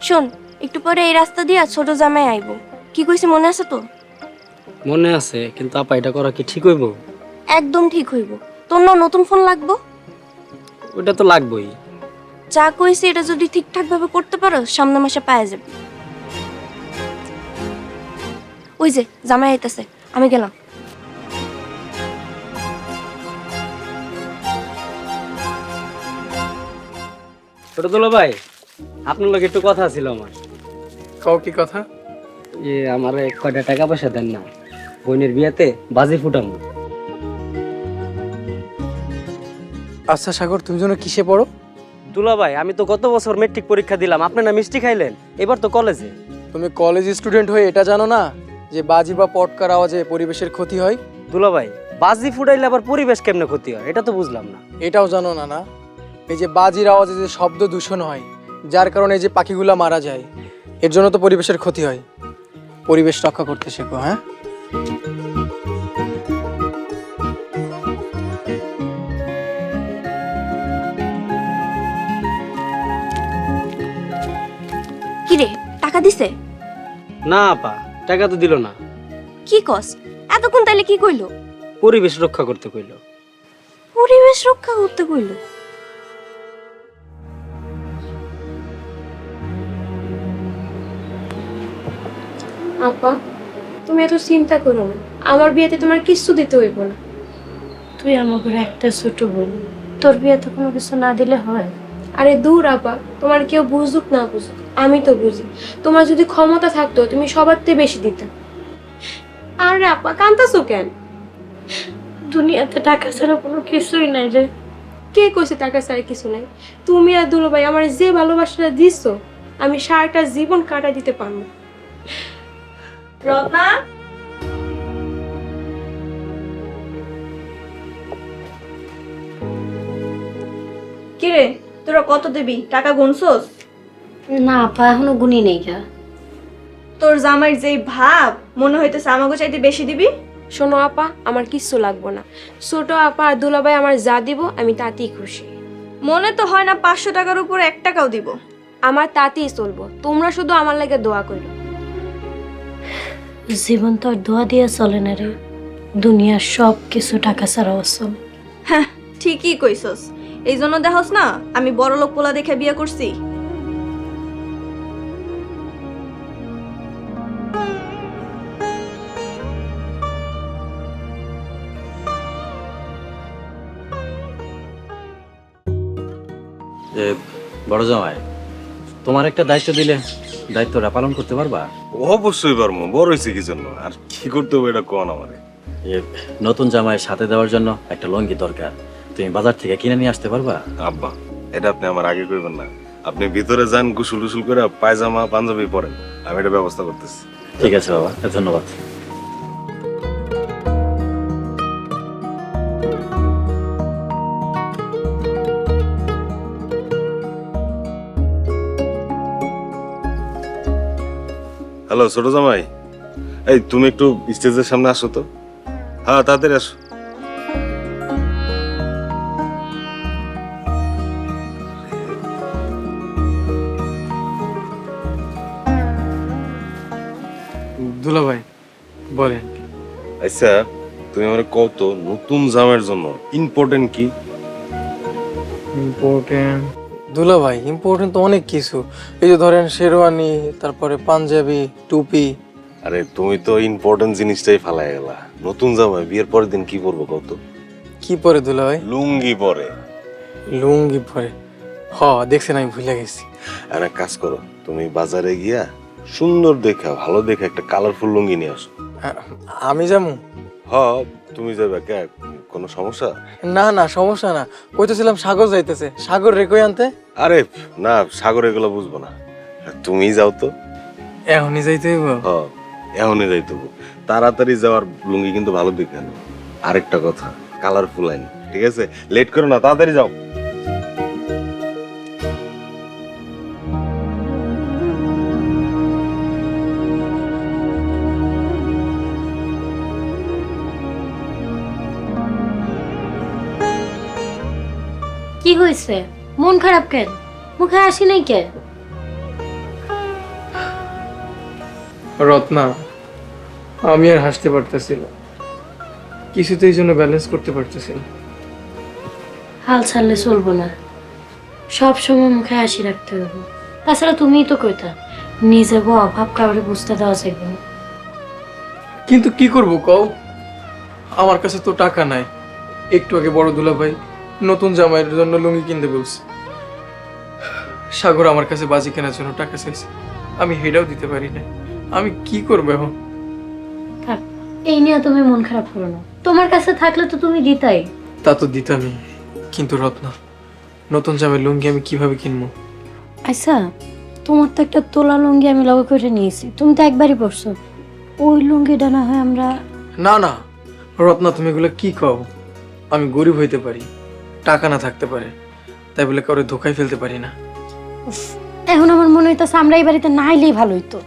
শোন, একটু পরে এই রাস্তা দিয়া ছোট জামাই আইবো। কি কইছি মনে আছে তো? মনে আছে, কিন্তু আপা এটা করা কি ঠিক হইব? একদম ঠিক হইব। তোর না নতুন ফোন লাগবো? ওটা তো লাগবেই। যা কইছি এটা যদি ঠিকঠাক ভাবে করতে পারো, সামনের মাসে পাওয়া যাবে। ওই যে জামাই আইতাছে, আমি গেলাম। ছোট দুলা ভাই, আপনার লগে একটু কথা ছিল আমার। কাউ কি কথা? আমার কয়টা টাকা পয়সা দেন না, বোনের বিয়েতে বাজি ফুটাবো। আচ্ছা সাগর, তুমি যেন কিসে পড়ো? দুলা ভাই, আমি তো গত বছর মেট্রিক পরীক্ষা দিলাম, আপনি না মিষ্টি খাইলেন, এবার তো কলেজে। তুমি কলেজ স্টুডেন্ট হয়ে এটা জানো না যে বাজি বা পটকার আওয়াজে পরিবেশের ক্ষতি হয়? দুলা ভাই, বাজি ফুটাইলে আবার পরিবেশ কেমনে ক্ষতি হয়, এটা তো বুঝলাম না। এটাও জানো না? না, এই যে বাজির আওয়াজে যে শব্দ দূষণ হয়, যার কারণে এই যে পাখিগুলা মারা যায়, এর জন্য তো পরিবেশের ক্ষতি হয়। পরিবেশ রক্ষা করতে শেখো। হ্যাঁ, কিরে টাকা দিছে? না আপা, টাকা তো দিল না। কি কস? এতক্ষণ তাইলে কি কইলো? পরিবেশ রক্ষা করতে কইলো। পরিবেশ রক্ষা করতে কইলো? আপা তুমি এত চিন্তা করো না, আমার বিয়েতে তোমার কিচ্ছু দিতে হইব না। তুই আমাকে একটা ছোট বোন, তোর বিয়েতে কোনো কিছু না দিলে হয়? আরে দূর আপা, তোমার কেউ বুঝুক না বুঝুক, আমি তো বুঝি। তোমার যদি ক্ষমতা থাকতো তুমি সবার থেকে বেশি দিতে। আরে আপা কান্তাছো কেন? দুনিয়াতে টাকা ছাড়া কোনো কিছুই নাই রে। কে কইছে টাকা ছাড়া কিছু নাই? তুমি আর দুলাভাই আমার যে ভালোবাসাটা দিছো, আমি সারাটা জীবন কাটা দিতে পারবো। রত্না, কিরে তোরা কত দিবি? টাকা গুনছস? না আপা, এখনো গুনি নেই গা। তোর জামাইয়ের যেই ভাব, মনে হইতেছে আমাকে চাইতে বেশি দিবি। শোনো আপা, আমার কিচ্ছু লাগবো না। ছোট আপা আর দুলাভাই আমার যা দিব আমি তাতেই খুশি। মনে তো হয় না 500 টাকার উপর 1 টাকাও দিব। আমার তাতেই চলবো, তোমরা শুধু আমার লাগে দোয়া করো। জীবন তো আর দোয়া দিয়ে চলে না রে, দুনিয়ার সব কিছু টাকা ছাড়া অচল। হ্যাঁ ঠিকই কইছস, এই জন্য দেখস না আমি বড় লোক পোলা দেখে বিয়ে করছি। যে বড় জামাই, তোমার একটা দায়িত্ব দিলে দায়িত্বটা পালন করতে পারবা? অবশ্যই পারবো, বড় হয়েছে কি জন্য, আর কি করতে হবে এটা কোন আমারে। নতুন জামাইয়ের সাথে দেওয়ার জন্য একটা লুঙ্গি দরকার, তুমি বাজার থেকে কিনে নিয়ে আসতে পারবা? আব্বা, এটা আপনি আমার আগে কইবেন না। আপনি ভিতরে যান, গোসল টুসুল করে পায়জামা পাঞ্জাবি পরেন, আমি এটা ব্যবস্থা করতেছি। ঠিক আছে বাবা, ধন্যবাদ। হ্যালো ছোট জামাই, এই তুমি একটু স্টেজের সামনে আসো তো। হ্যাঁ তাড়াতাড়ি আসো। দুলাভাই বলেন। আচ্ছা তুমি আমার কত নতুন জামাইয়ের জন্য ইম্পর্টেন্ট কি? ইম্পর্টেন্ট দুলাভাই, ইম্পর্টেন্ট তো অনেক কিছু। এই যে ধরেন শেরওয়ানি, তারপরে পাঞ্জাবি, টুপি। আরে তুমি তো ইম্পর্টেন্ট জিনিসটাই ফালাই গেলা। নতুন জামাই বিয়ের পরের দিন কি পরবো কত? কি পরে দুলাভাই? লুঙ্গি পরে। লুঙ্গি পরে? হ দেখছেন, আমি ভুলে গেছি। আর এক কাজ করো, তুমি বাজারে গিয়া সুন্দর দেখা ভালো দেখে একটা কালারফুল লুঙ্গি নিয়ে আসো। আমি যাবো? হ তুমি যাবে কে? কোনো সমস্যা? না না সমস্যা না, কইতেছিলাম সাগর যাইতেছে, সাগর রে কই আনতে। আরে না, সাগর এগুলো বুঝবো না, তুমি যাও তো। এখনই যাইতে হইব? হ্যাঁ এখনই যাইতে হইব। তাড়াতাড়ি যাওয়ার লুঙ্গি কিন্তু ভালো দেখে আনো। আরেকটা কথা, কালারফুল আইন, ঠিক আছে? লেট করো না, তাড়াতাড়ি যাও। কি হয়েছে? মন খারাপ কেন? মুখে হাসি নাই কেন? রত্না, আমি আর হাসতে পারতেছি না, কিছুতেই জন্য ব্যালেন্স করতে পারতেছি না। হাল ছাড়লে চলবো না, সব সময় মুখে হাসি রাখতে হবে। তাছাড়া তুমিই তো কইতা নিজে অভাব কাউরে বুঝতে দেওয়া যাবে না। কিন্তু কি করব কও, আমার কাছে তো টাকা নাই। একটু আগে বড় দুলাভাই নতুন জামাইয়ের জন্য লুঙ্গি কিনতে বলছে, সাগর আমার কাছে বাজি কেনার জন্য টাকা চাইছে, আমি হেডাও দিতে পারি না। আমি কি করবো এখন? থাক, এই নিয়ে তুমি মন খারাপ করো না, তোমার কাছে থাকলে তো তুমি দিতাই। তা তো দিতামই, কিন্তু রত্না, নতুন জামাইয়ের লুঙ্গি আমি কিভাবে কিনবো? আচ্ছা, তোমার তো একটা তোলা লুঙ্গি আমি লগে করে নিয়েছি, তুমি তো একবারই পরছো, ওই লুঙ্গিটা না হয় আমরা। না না রত্না, তুমি এগুলো কি কও? আমি গরিব হইতে পারি, টাকা না থাকতে পারে, তাই বলে কারো ধোকায় ফেলতে পারি না। এখন আমার মনে হইতেছে আমরা এই বাড়িতে না আইলেই ভালো হইতো।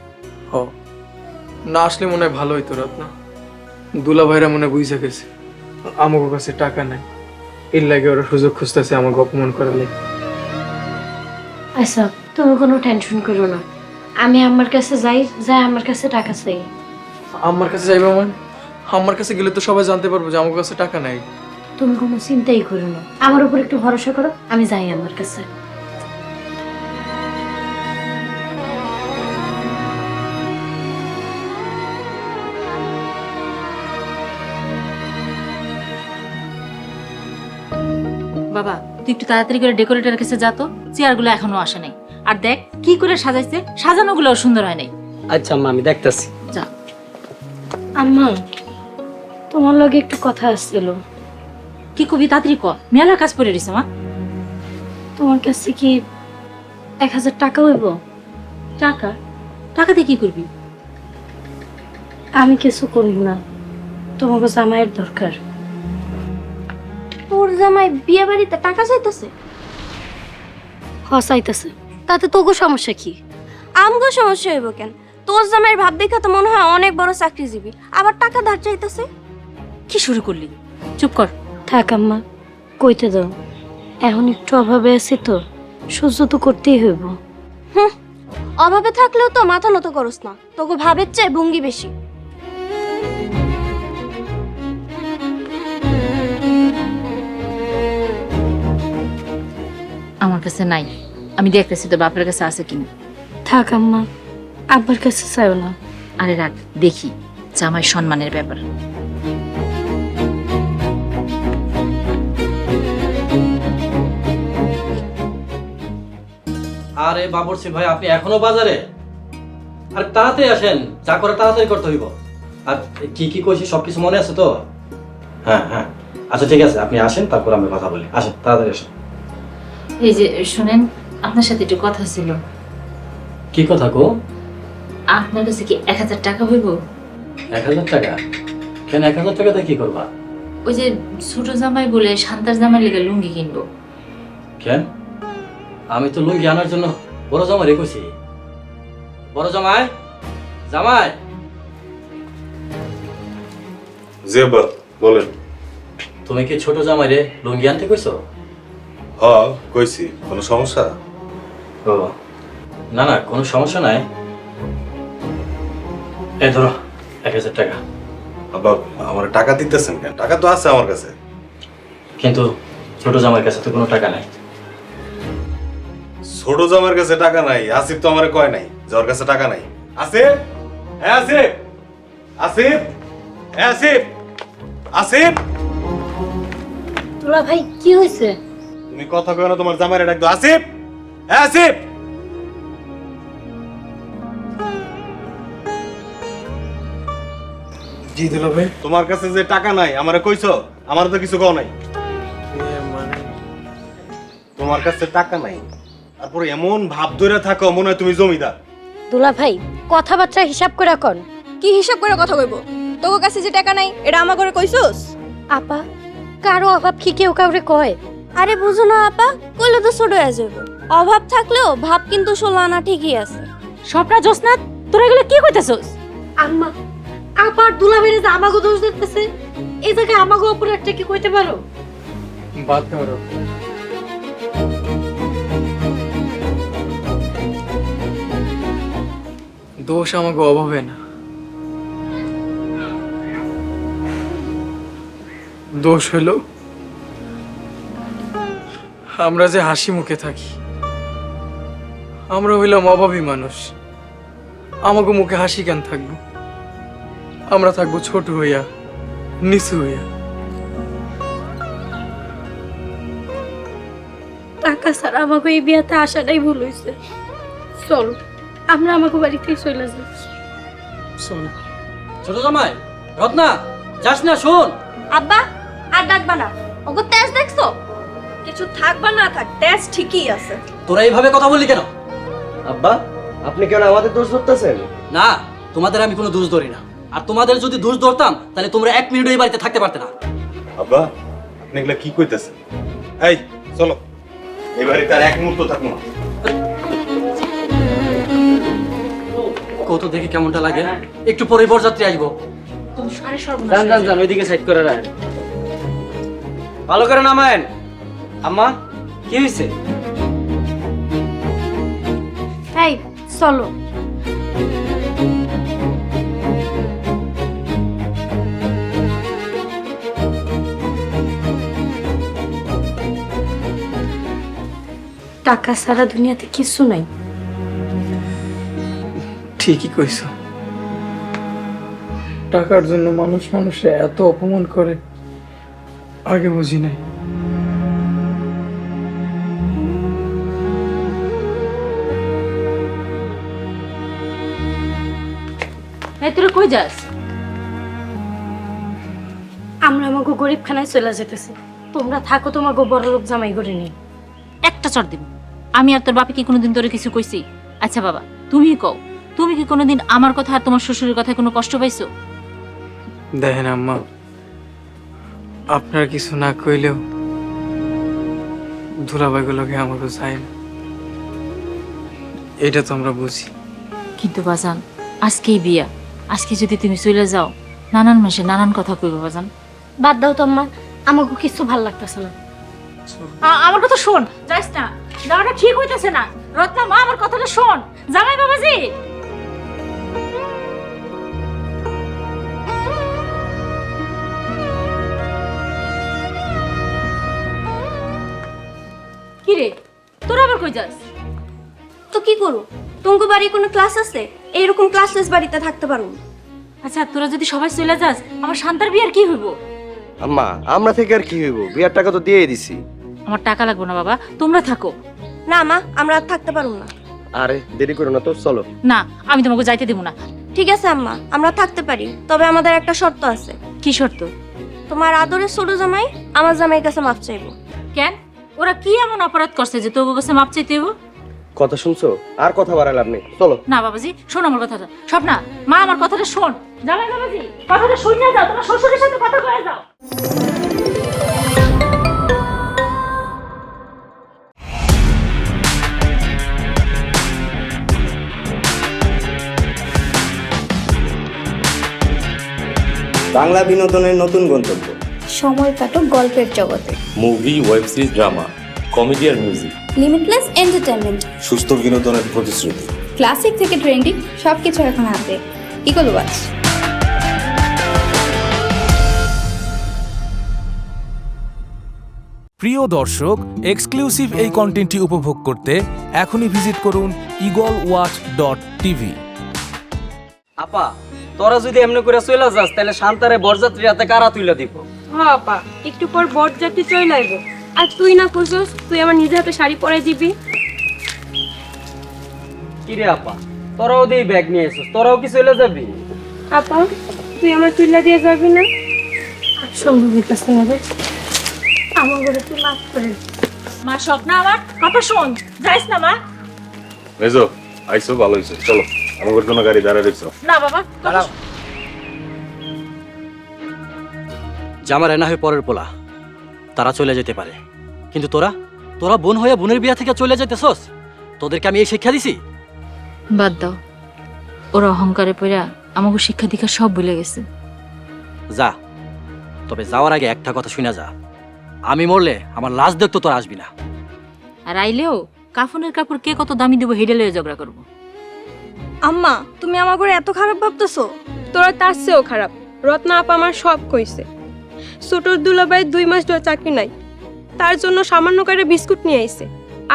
ও না আসলে মনে হয় ভালো হইতো রত্না। দুলা ভাইরা মনে বুঝে গেছে আমাকে কাছে টাকা নাই, এর লাগে ওরা সুযোগ খুঁজতেছে আমাকে অপমান করার লাগে। আচ্ছা তুমি কোনো টেনশন করো না, আমি আমার কাছে যাই, যাই আমার কাছে টাকা চাই। আমার কাছে যাইবে মানে? আমার কাছে গেলে তো সবাই জানতে পারবো যে আমার কাছে টাকা নাই। তুমি কোনো চিন্তাই করো না, আমার উপর একটু ভরসা করো, আমি যাই আমার কাছে। বাবা তুই একটু তাড়াতাড়ি করে ডেকোরেটরের কাছে যা তো, চেয়ারগুলো এখনো আসে নাই। আর দেখ কি করে সাজাইছে, সাজানোগুলো সুন্দর হয় নাই। আচ্ছা আম্মা আমি দেখতাছি। যা। আম্মা তোমার লগে একটু কথা আসছিল। কি কবি তাড়াতাড়ি ক, মেলার কাজ পড়ে রইছে মা। তোমার কাছে কি 1000 টাকা হইব? টাকা? টাকা দিয়ে কি করবি? আমি কিছু করব না, তোমাকে জামাইয়ের দরকার। তোর জামাই বিয়ে বাড়িতে টাকা চাইতেছে? হসাইতেছে, তাতে তোকে সমস্যা কি? আমগো সমস্যা হইব কেন? তোর জামাইয়ের ভাব দেখা তো মনে হয় অনেক বড় চাকরিজীবী, আবার টাকা ধার চাইতেছে। কি শুরু করলি? চুপ কর। থাক আম্মা, কইতে দাও। এখন একটু অভাবে আছি তো, সহ্য তো করতেই হইব। অভাবে থাকলেও তো মাথা নত করস না, তোকে ভাবের চেয়ে ভঙ্গি বেশি। আমার কাছে নাই, আমি দেখতেছি তোর বাপের কাছে আছে কিনা। থাক আম্মা, আব্বার কাছে চাইও না। আরে রাখ, দেখি জামাই সম্মানের ব্যাপার। আরে বাবরসি ভাই, আপনি এখনো বাজারে? আর তাড়াতাড়ি আসেন, যা করে তাড়াতাড়ি করতে হইব। আর কি কি কইছি সবকিছু মনে আছে তো? হ্যাঁ হ্যাঁ, আচ্ছা ঠিক আছে, আপনি আসেন, তারপর আমরা কথা বলি। আসেন, তাড়াতাড়ি আসেন। এই যে শুনেন, আপনার সাথে একটু কথা ছিল। কি কথা গো? আপনার কাছে কি 1000 টাকা হইব? 1000 টাকা? কেন 1000 টাকাতে কি করবা? ওই যে ছোট জামাই বলে শান্তার জামাই লেগে লুঙ্গি কিনবো। কেন? আমি তো লুঙ্গি আনার জন্য বড় জামাই রেখেছি। বড় জামাই, জামাই। জি আব্বা বলেন। তুমি কি ছোট জামাই রে লুঙ্গি আনতে কইছো? হ্যাঁ কইছি, কোনো সমস্যা? ও না না, কোনো সমস্যা নাই। এই ধরো 1000 টাকা। আব্বা আমার টাকা দিতেছেন কেন? টাকা তো আছে আমার কাছে। কিন্তু ছোট জামাইয়ের কাছে তো কোনো টাকা নাই। ছোট জামাইয়ের কাছে টাকা নাই? আসিফ তো আমারে কয় নাই যে ওর কাছে টাকা নাই। আসিফ, হ্যাঁ আসিফ, আসিফ, হ্যাঁ আসিফ, আসিফ। দুলা ভাই কি হয়েছে? তুমি কথা কয় না, তোমার জামাইরে ডাক দাও। আসিফ, হ্যাঁ আসিফ। জি দুলা ভাই। তোমার কাছে যে টাকা নাই আমারে কইছো? আমার তো কিছু কও নাই। মানে তোমার কাছে টাকা নাই, তারপর এমন ভাব ধরে থাকো মনে হয় তুমি জমিদার। দুলা ভাই কথাবার্তা হিসাব করে কোন। কি হিসাব করে কথা কইব? তোর কাছে যে টাকা নাই এটা আমার করে কইছস? আপা, কারো অভাব কি কেউ কাউরে কয়? আরে বুঝো না আপা, কইলে তো ছোট হয়ে যাবে। অভাব থাকলেও ভাব কিন্তু 16 আনা ঠিকই আছে। স্বপ্না জোসনা, তোরা এগুলো কি কইতেছস? আম্মা, আবার দুলা ভাইরে যে আমাগো দোষ দিতেছে, এই জায়গায় আমাগো উপর একটা কি কইতে পারো? বাদ দাও। দোষ আমাকে অভাবে না, দোষ হলো আমরা যে হাসি মুখে থাকি। আমরা হইলাম অভাবী মানুষ, আমাকে মুখে হাসি কেন থাকবো? আমরা থাকবো ছোট হইয়া, নিচু হইয়া। টাকা ছাড়া আমাকে এই বিয়াতে আসাটাই ভুল হয়েছে। চল আমরা আমাকে বাড়িতে চলে যাই। চল। ছোট জামাই, রত্না, যাস না, শোন। আব্বা আর ডাকবা না, ওগো তেজ দেখছো? কিছু থাকবা না থাক, তেজ ঠিকই আছে। তোরা এইভাবে কথা বললি কেন? আব্বা আপনি কেন আমাদের দোষ ধরতেছেন? না, তোমাদের আমি কোনো দোষ ধরি না। আর তোমাদের যদি দোষ ধরতাম তাহলে তোমরা 1 মিনিট এই বাড়িতে থাকতে পারতে না। আব্বা আপনি এগুলা কি কইতেছেন? এই চলো। এবারে তার এক মুহূর্ত থাকবো না। কত দেখি কেমনটা লাগে, একটু পরে বরযাত্রী আসবো। যান যান যান, ওইদিকে সাইড করে রাখেন। ভালো করে নামায়েন। আম্মা, কি হয়েছে? এই চলো। টাকা ছাড়া দুনিয়াতে কিছু নাই। ঠিকই কইছ, টাকার জন্য মানুষ মানুষে এত অপমান করে আগে বুঝি নাই। এই তোরা কই যাস? আমরা আমাকে গরিবখানায় চলে যেতেছি, তোমরা থাকো তোমাকে বড় লোক জামাই করে নিয়ে। একটা চড় দিব। আমি আর তোর বাপে কি কোনোদিন তোরে কিছু কইছি? আচ্ছা বাবা, তুমি কও, তুমি কি কোনোদিন আমার কথা আর তোমার শ্বশুরের কথায় কোনো কষ্ট পাইছো? দেখেন আম্মা, আপনার কিছু না কইলেও দুলাভাইগুলোকে আমাকে চাই না, এটা তো আমরা বুঝি। কিন্তু বাজান, আজকেই বিয়া, আজকে যদি তুমি চলে যাও, নানান মাসে নানান কথা কইবো বাজান। বাদ দাও তো আম্মা, আমাকে কিছু ভাল লাগতেছে না। আমার কথা শোন, যাইস না, যাওয়াটা ঠিক হইতেছে না। রত্না মা, আমার কথাটা শোন। জামাই বাবাজি, কি রে, তোরা আবার কই যাস? তো কি করো, তোমাকে বাড়ি কোনো ক্লাস আছে? এইরকম ক্লাসলেস বাড়িতে থাকতে পারো না। আচ্ছা, তোরা যদি সবাই চলে যাস, আমার শান্তার বিয়ার কি হইব? আম্মা, আমরা থেকে আর কি হইব? বিয়ার টাকা তো দিয়েই দিছি। আমার টাকা লাগবে না বাবা, তোমরা থাকো। না মা, আমরা আর থাকতে পারবো না। আরে দেরি করো না তো, চলো। না, আমি তোমাকে যাইতে দেবো না। ঠিক আছে আম্মা, আমরা থাকতে পারি, তবে আমাদের একটা শর্ত আছে। কি শর্ত? তোমার আদরের ছোট জামাই আমার জামাইয়ের কাছে মাপ চাইবো। কেন? ওরা কি এমন অপরাধ করছে যে তোর কাছে মাপ চাইতে হইব? কথা শুনছো? আর কথা বাড়ালে আপনি, চলো। না বাবাজি, শোন আমার কথাটা। স্বপ্না মা, আমার কথাটা শোন। জামাই বাবাজি, কথাটা শুনে যাও, তোমার শ্বশুরের সাথে কথা বলে যাও। বাংলা বিনোদনের নতুন গন্তব্য। সময় কাটো গল্পের জগতে। Movie, web series, drama, comedy আর মিউজিক। Limitless entertainment. সুস্থ বিনোদনের প্রতিশ্রুতি। ক্লাসিক থেকে ট্রেন্ডিং সবকিছু এখন হাতে। Eagle watch. প্রিয় দর্শক, এক্সক্লুসিভ এই কন্টেন্টটি উপভোগ করতে এখনই ভিজিট করুন eagleWatch.tv। আপা, তোরা যদি এমনি করে চলে যাস, তাহলে শান্তারে বরযাত্রী হাতে কারা তুইলা দিব? হ্যাঁ আপা, একটু পর বরযাত্রী চলে আইব। আর তুই না করছস, তুই আমার নিজের হাতে শাড়ি পরাই দিবি। কি রে আপা, তোরাও দেই ব্যাগ নিয়ে এসেছিস, তোরাও কি চলে যাবি? আপা, তুই আমার তুইলা দিয়ে যাবি না? সম্ভব হইতেছে না রে, আমার ঘরে তুই মাফ করে দে। মা, স্বপ্না আমার কথা শোন, যাইস না মা। মেজো, আইসো, ভালো হয়েছে, চলো। আমার কোনো গাড়ি দাঁড়া রেখছো? না বাবা, দাঁড়াও। জামার এনা হয়ে পরের পোলা, তারা চলে যেতে পারে, কিন্তু তোরা তোরা বোন হয়ে বোনের বিয়া থেকে চলে যেতেছস? তোদেরকে আমি এই শিক্ষা দিছি? বাদ দাও, ওরা অহংকারে পড়া আমাকে শিক্ষা দীক্ষা সব ভুলে গেছে। যা, তবে যাওয়ার আগে একটা কথা শুনে যা, আমি মরলে আমার লাশ দেখতো তোরা আসবি না। আর আইলেও কাফনের কাপড় কে কত দামি দেবো হেডে লয়ে ঝগড়া করবো। আম্মা, তুমি আমার ঘরে এত খারাপ ভাবতেছো? তোরা তার চেয়েও খারাপ। রত্না আপা আমার সব কইছে। ছোট দুলাভাই 2 মাস ধরে চাকরি নাই, তার জন্য সামান্য করে বিস্কুট নিয়ে আইছে।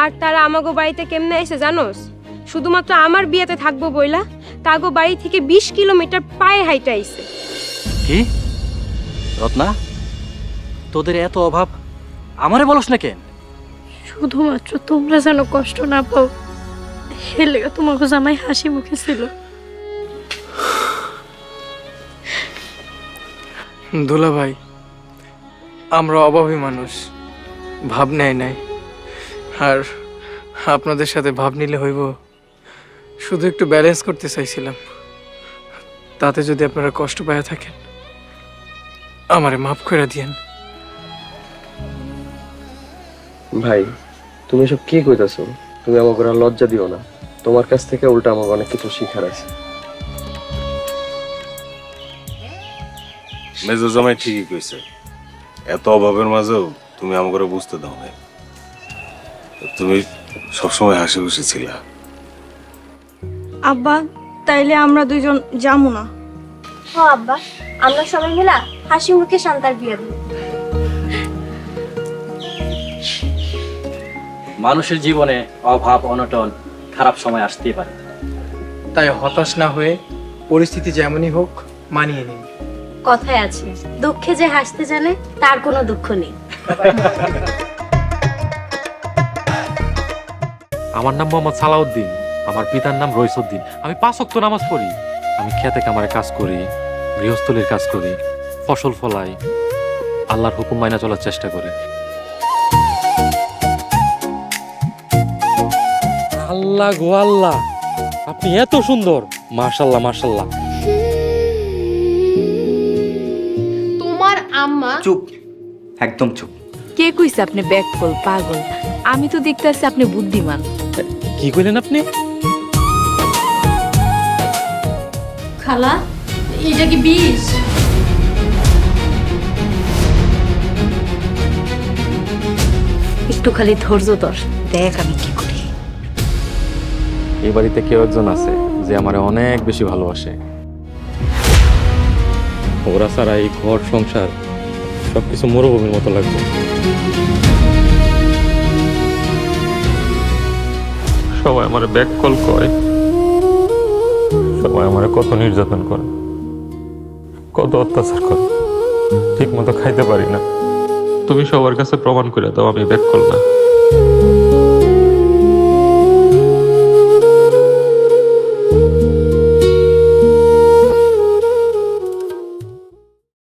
আর তারা আমাগো বাড়িতে কেমনে আইছে জানোস? শুধুমাত্র আমার বিয়েতে থাকবো বইলা তাগো বাড়ি থেকে 20 কিলোমিটার পায়ে হাইটা আইছে। কি রত্না, তোদের এত অভাব আমারে বলস না কেন? শুধুমাত্র তোমরা যেন কষ্ট না পাও, এর লেগে তোমাকে জামাই হাসি মুখে ছিল। দুলাভাই, আমরা অভাবী মানুষ, ভাব নেয় নাই। আর আপনাদের সাথে ভাব নিলে হইব, শুধু একটু ব্যালেন্স করতে চাইছিলাম। তাতে যদি আপনারা কষ্ট পাইয়া থাকেন, আমারে মাফ করে দিয়েন। ভাই, তুমি এসব কি কইতাছো? তুমি আমাকে আর লজ্জা দিও না, তোমার কাছ থেকে উল্টা আমাকে অনেক কিছু শিখার আছে। মেজো জামাই ঠিকই কইছে, এত অভাবের মাঝেও তুমি আমাকে বুঝতে দাও না। তুমি সবসময় হাসি খুশি ছিলা। আব্বা তাইলে আমরা দুইজন যাবো না? ও আব্বা, আমরা সবাই মিলা হাসি মুখে শান্তার বিয়ে দেব। মানুষের জীবনে অভাব অনটন খারাপ সময় আসতেই পারে, তাই হতাশ না হয়ে পরিস্থিতি যেমনই হোক মানিয়ে নিন। কথায় আছে, দুঃখে যে হাসতে জানে তার কোনো দুঃখ নেই। আমার নাম মোহাম্মদ সালাউদ্দিন, আমার পিতার নাম রইসুদ্দিন। আমি 5 ওয়াক্ত নামাজ পড়ি। আমি খেতে কামারে কাজ করি, গৃহস্থলীর কাজ করি, ফসল ফলাই, আল্লাহর হুকুম মাইনা চলার চেষ্টা করি। আল্লাহ গো আল্লাহ, আপনি এত সুন্দর! মাশাআল্লাহ মাশাআল্লাহ। তোমার আম্মা চুপ, একদম চুপ। কে কইছে আপনি ব্যাককল পাগল? আমি তো দেখতেছি আপনি বুদ্ধিমান। কি কইলেন আপনি? খালা, এটা কি বিষ? একটু খালি ধৈর্য ধর, দেখ আমি কি করি। এই বাড়িতে কেউ একজন আছে যে আমারে অনেক বেশি ভালোবাসে। ওরা ছাড়া এই ঘর সংসার সবকিছু মরুভূমির মতো লাগবে। সবাই আমার ব্যাক কল করে, সবাই আমার কত নির্যাতন করে, কত অত্যাচার করে, ঠিক মতো খাইতে পারি না। তুমি সবার কাছে প্রমাণ করে দাও আমি ব্যাক কল না।